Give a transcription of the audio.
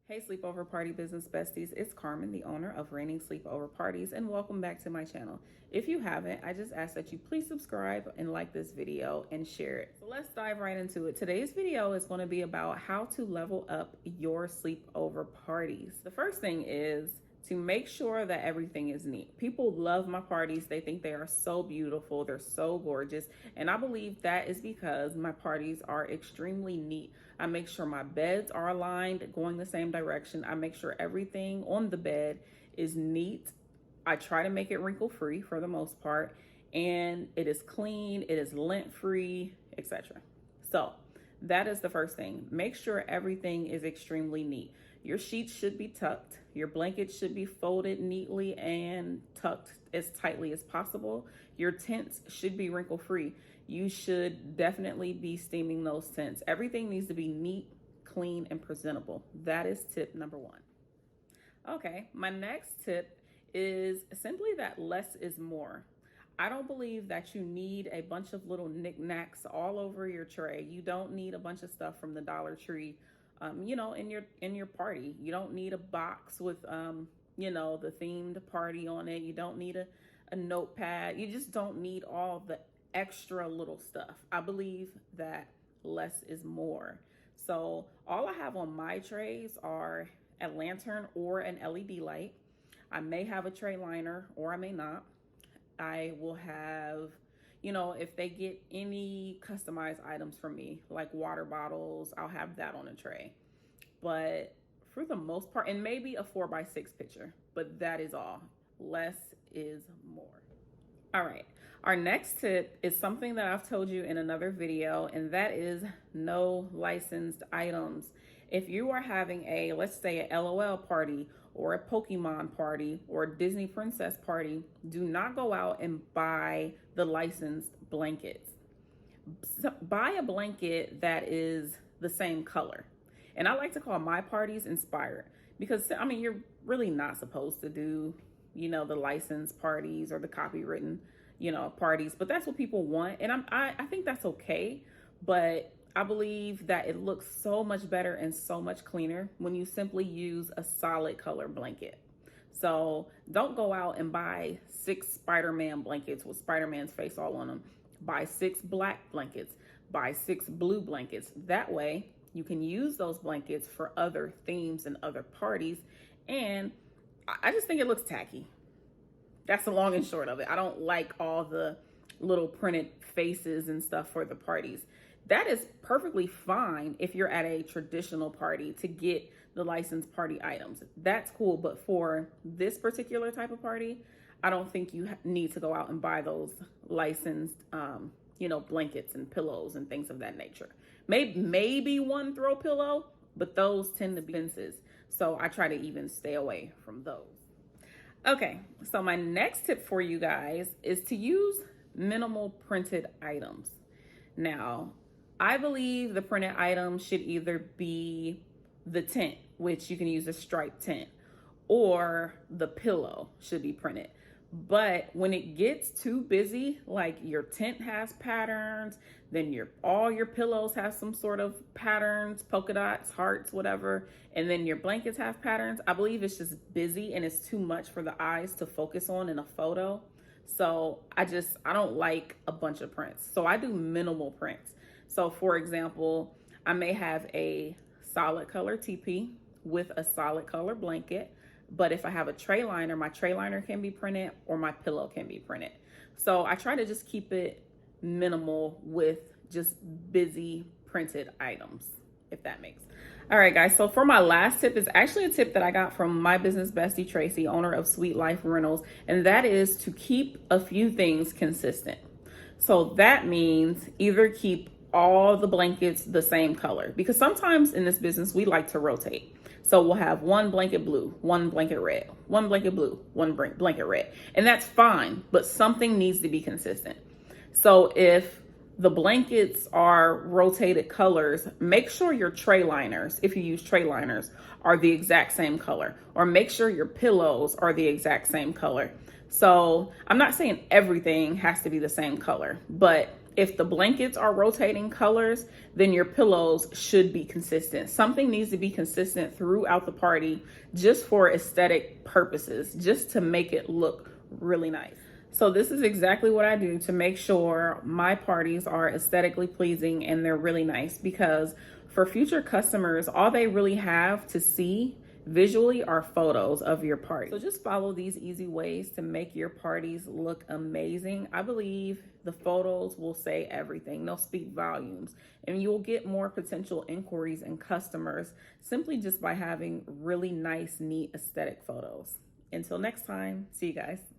Hey, Sleepover Party Business Besties, it's Carmen, the owner of Reigning Sleepover Parties, and welcome back to my channel. If you haven't, I just ask that you please subscribe and like this video and share it. So let's dive right into it. Today's video is going to be about how to level up your sleepover parties. The first thing is to make sure that everything is neat. People love my parties. They think they are so beautiful. They're so gorgeous. And I believe that is because my parties are extremely neat. I make sure my beds are aligned, going the same direction. I make sure everything on the bed is neat. I try to make it wrinkle-free for the most part. And it is clean, it is lint-free, etc. So that is the first thing. Make sure everything is extremely neat. Your sheets should be tucked. Your blankets should be folded neatly and tucked as tightly as possible. Your tents should be wrinkle-free. You should definitely be steaming those tents. Everything needs to be neat, clean, and presentable. That is tip number one. Okay, my next tip is simply that less is more. I don't believe that you need a bunch of little knickknacks all over your tray. You don't need a bunch of stuff from the Dollar Tree, in your party. You don't need a box with, the themed party on it. You don't need a notepad. You just don't need all the extra little stuff. I believe that less is more. So all I have on my trays are a lantern or an LED light. I may have a tray liner or I may not. I will have, if they get any customized items from me, like water bottles, I'll have that on a tray. But for the most part, and maybe a 4x6 picture, but that is all. Less is more. All right. Our next tip is something that I've told you in another video, and that is no licensed items. If you are having let's say a LOL party or a Pokemon party or a Disney princess party, do not go out and buy the licensed blankets. Buy a blanket that is the same color. And I like to call my parties inspired because, you're really not supposed to do, the licensed parties or the copywritten, parties, but that's what people want. And I think that's okay. But I believe that it looks so much better and so much cleaner when you simply use a solid color blanket. So don't go out and buy 6 Spider-Man blankets with Spider-Man's face all on them. Buy 6 black blankets, buy 6 blue blankets. That way you can use those blankets for other themes and other parties. And I just think it looks tacky. That's the long and short of it. I don't like all the little printed faces and stuff for the parties. That is perfectly fine if you're at a traditional party to get the licensed party items. That's cool. But for this particular type of party, I don't think you need to go out and buy those licensed, blankets and pillows and things of that nature. Maybe one throw pillow, but those tend to be expensive. So I try to even stay away from those. Okay, so my next tip for you guys is to use minimal printed items. Now, I believe the printed item should either be the tent, which you can use a striped tent, or the pillow should be printed. But when it gets too busy, like your tent has patterns, then all your pillows have some sort of patterns, polka dots, hearts, whatever, and then your blankets have patterns, I believe it's just busy and it's too much for the eyes to focus on in a photo. So I don't like a bunch of prints. So I do minimal prints. So for example, I may have a solid color teepee with a solid color blanket. But if I have a tray liner, my tray liner can be printed or my pillow can be printed. So I try to just keep it minimal with just busy printed items, if that makes sense. All right, guys. So for my last tip is actually a tip that I got from my business bestie, Tracy, owner of Sweet Life Rentals. And that is to keep a few things consistent. So that means either keep all the blankets the same color, because sometimes in this business, we like to rotate. So we'll have one blanket blue, one blanket red, one blanket blue, one blanket red. And that's fine, but something needs to be consistent. So if the blankets are rotated colors, make sure your tray liners, if you use tray liners, are the exact same color, or make sure your pillows are the exact same color. So I'm not saying everything has to be the same color, but If the blankets are rotating colors, then your pillows should be consistent. Something needs to be consistent throughout the party just for aesthetic purposes, just to make it look really nice. So this is exactly what I do to make sure my parties are aesthetically pleasing and they're really nice, because for future customers, all they really have to see visually are photos of your party. So just follow these easy ways to make your parties look amazing. I believe the photos will say everything. They'll speak volumes, and you'll get more potential inquiries and customers simply just by having really nice, neat, aesthetic photos. Until next time, see you guys.